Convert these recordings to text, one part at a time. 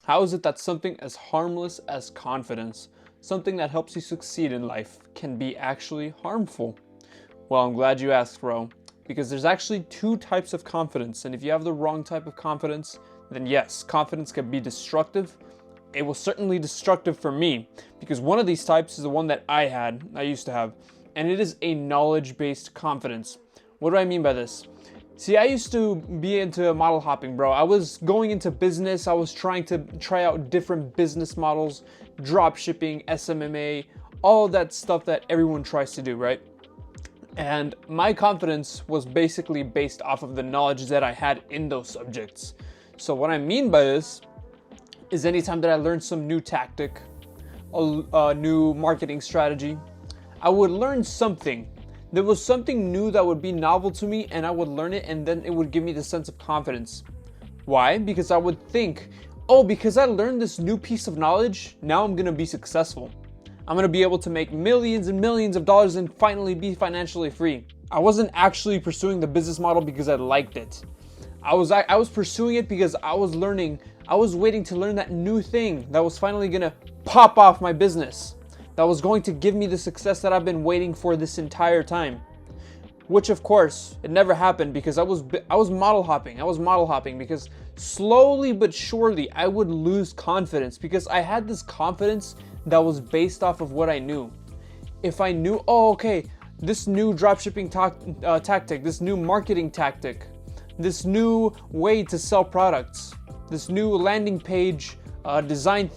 How is it that something as harmless as confidence, something that helps you succeed in life, can be actually harmful? Well, I'm glad you asked, bro, because there's actually two types of confidence, and if you have the wrong type of confidence, then yes, confidence can be destructive. It was certainly destructive for me, because one of these types is the one that I used to have, and it is a knowledge-based confidence. What do I mean by this? See, I used to be into model hopping, bro. I was going into business. I was trying to try out different business models, drop shipping, SMMA, all of that stuff that everyone tries to do, right? And my confidence was basically based off of the knowledge that I had in those subjects. So what I mean by this is anytime that I learned some new tactic, a new marketing strategy, I would learn something. There was something new that would be novel to me, and I would learn it, and then it would give me the sense of confidence. Why? Because I would think, oh, because I learned this new piece of knowledge, now I'm gonna be successful. I'm gonna be able to make millions and millions of dollars and finally be financially free. I wasn't actually pursuing the business model because I liked it. I was pursuing it because I was waiting to learn that new thing that was finally gonna pop off my business, that was going to give me the success that I've been waiting for this entire time. Which of course, it never happened because I was model hopping. I was model hopping because slowly but surely I would lose confidence, because I had this confidence that was based off of what I knew. If I knew, oh, okay, this new dropshipping tactic, this new marketing tactic, this new way to sell products, this new landing page design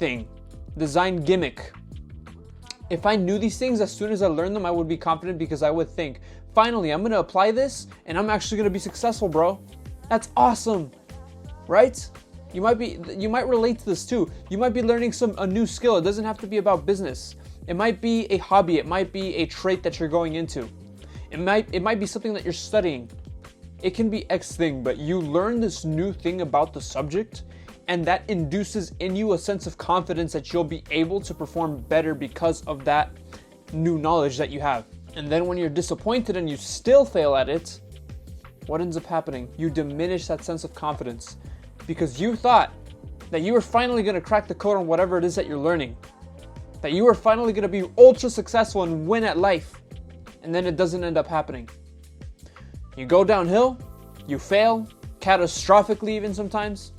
gimmick. If I knew these things, as soon as I learned them, I would be confident, because I would think, finally, I'm gonna apply this and I'm actually gonna be successful, bro. That's awesome, right? You might relate to this too. You might be learning a new skill. It doesn't have to be about business. It might be a hobby. It might be a trait that you're going into. It might be something that you're studying. It can be X thing, but you learn this new thing about the subject, and that induces in you a sense of confidence that you'll be able to perform better because of that new knowledge that you have. And then when you're disappointed and you still fail at it, what ends up happening? You diminish that sense of confidence, because you thought that you were finally going to crack the code on whatever it is that you're learning, that you were finally going to be ultra successful and win at life, and then it doesn't end up happening. You go downhill, you fail, catastrophically even sometimes,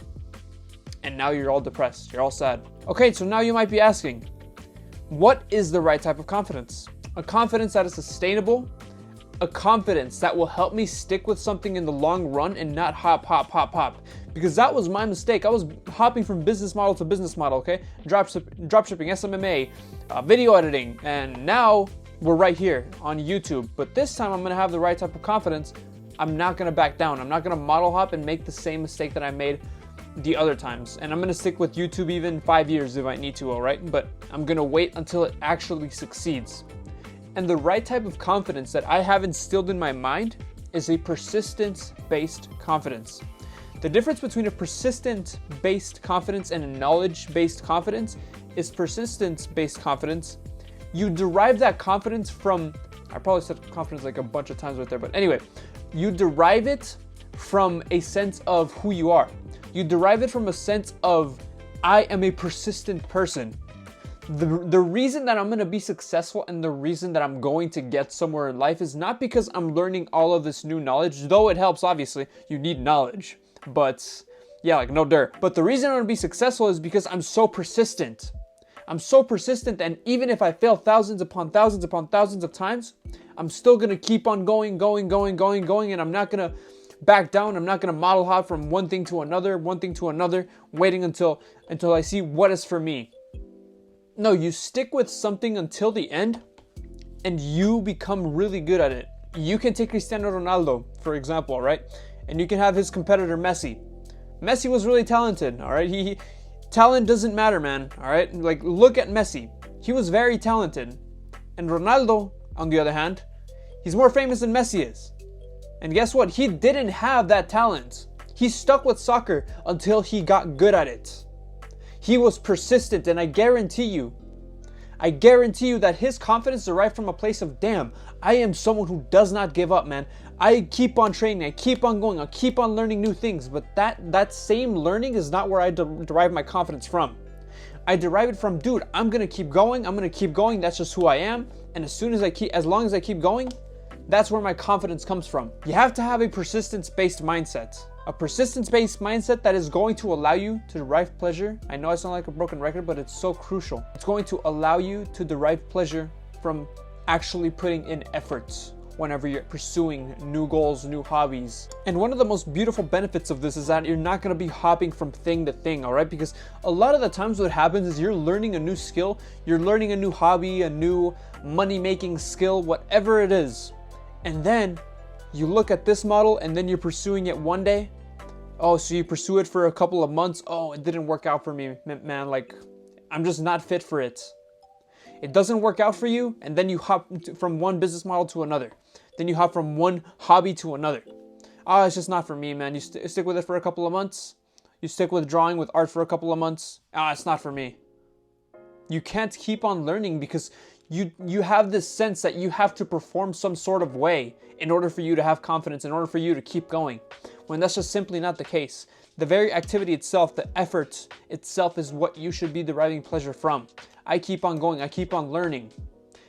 and now you're all depressed, you're all sad. Okay, so now you might be asking, what is the right type of confidence? A confidence that is sustainable, a confidence that will help me stick with something in the long run and not hop. Because that was my mistake. I was hopping from business model to business model, okay? Dropshipping, SMMA, video editing, and now we're right here on YouTube. But this time I'm gonna have the right type of confidence. I'm not gonna back down. I'm not gonna model hop and make the same mistake that I made the other times. And I'm gonna stick with YouTube even 5 years if I need to, all right? But I'm gonna wait until it actually succeeds. And the right type of confidence that I have instilled in my mind is a persistence-based confidence. The difference between a persistence-based confidence and a knowledge-based confidence is persistence-based confidence. You derive that confidence from, I probably said confidence like a bunch of times right there, but anyway, you derive it from a sense of who you are. You derive it from a sense of, I am a persistent person. The reason that I'm going to be successful and the reason that I'm going to get somewhere in life is not because I'm learning all of this new knowledge, though it helps, obviously. You need knowledge. But yeah, like no dirt. But the reason I'm going to be successful is because I'm so persistent. I'm so persistent, and even if I fail thousands upon thousands upon thousands of times, I'm still going to keep on going, and I'm not going to back down. I'm not going to model hop from one thing to another, waiting until I see what is for me. No, you stick with something until the end and you become really good at it. You can take Cristiano Ronaldo, for example, right? And you can have his competitor Messi. Messi was really talented, all right? Talent doesn't matter, man, all right? Like, look at Messi. He was very talented. And Ronaldo, on the other hand, he's more famous than Messi is. And guess what? He didn't have that talent. He stuck with soccer until he got good at it. He was persistent, and I guarantee you that his confidence derived from a place of, damn, I am someone who does not give up, man. I keep on training, I keep on going, I keep on learning new things, but that same learning is not where I derive my confidence from. I derive it from, dude, I'm gonna keep going, that's just who I am, and as long as I keep going, that's where my confidence comes from. You have to have a persistence-based mindset. A persistence-based mindset that is going to allow you to derive pleasure. I know I sound like a broken record, but it's so crucial. It's going to allow you to derive pleasure from actually putting in efforts whenever you're pursuing new goals, new hobbies. And one of the most beautiful benefits of this is that you're not gonna be hopping from thing to thing, all right? Because a lot of the times what happens is you're learning a new skill, you're learning a new hobby, a new money-making skill, whatever it is. And then you look at this model and then you're pursuing it one day. Oh, so you pursue it for a couple of months. Oh, it didn't work out for me, man. Like, I'm just not fit for it. It doesn't work out for you, and then you hop from one business model to another. Then you hop from one hobby to another. Oh, it's just not for me, man. You stick with it for a couple of months. You stick with drawing, with art for a couple of months. Ah, it's not for me. You can't keep on learning because you have this sense that you have to perform some sort of way in order for you to have confidence, in order for you to keep going, when that's just simply not the case. The very activity itself, the effort itself, is what you should be deriving pleasure from. I keep on going, I keep on learning.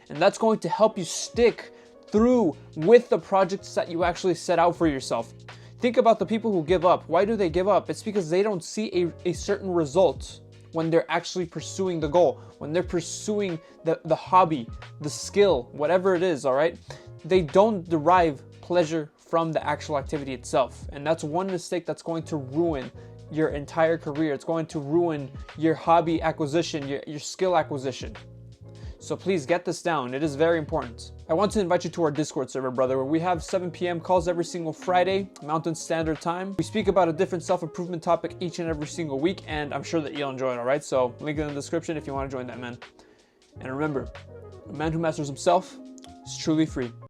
And that's going to help you stick through with the projects that you actually set out for yourself. Think about the people who give up. Why do they give up? It's because they don't see a certain result when they're actually pursuing the goal, when they're pursuing the hobby, the skill, whatever it is, all right? They don't derive pleasure from the actual activity itself. And that's one mistake that's going to ruin your entire career. It's going to ruin your hobby acquisition, your skill acquisition. So please get this down. It is very important. I want to invite you to our Discord server, brother, where we have 7 p.m. calls every single Friday, Mountain Standard Time. We speak about a different self-improvement topic each and every single week, and I'm sure that you'll enjoy it, all right? So link in the description if you want to join that, man. And remember, a man who masters himself is truly free.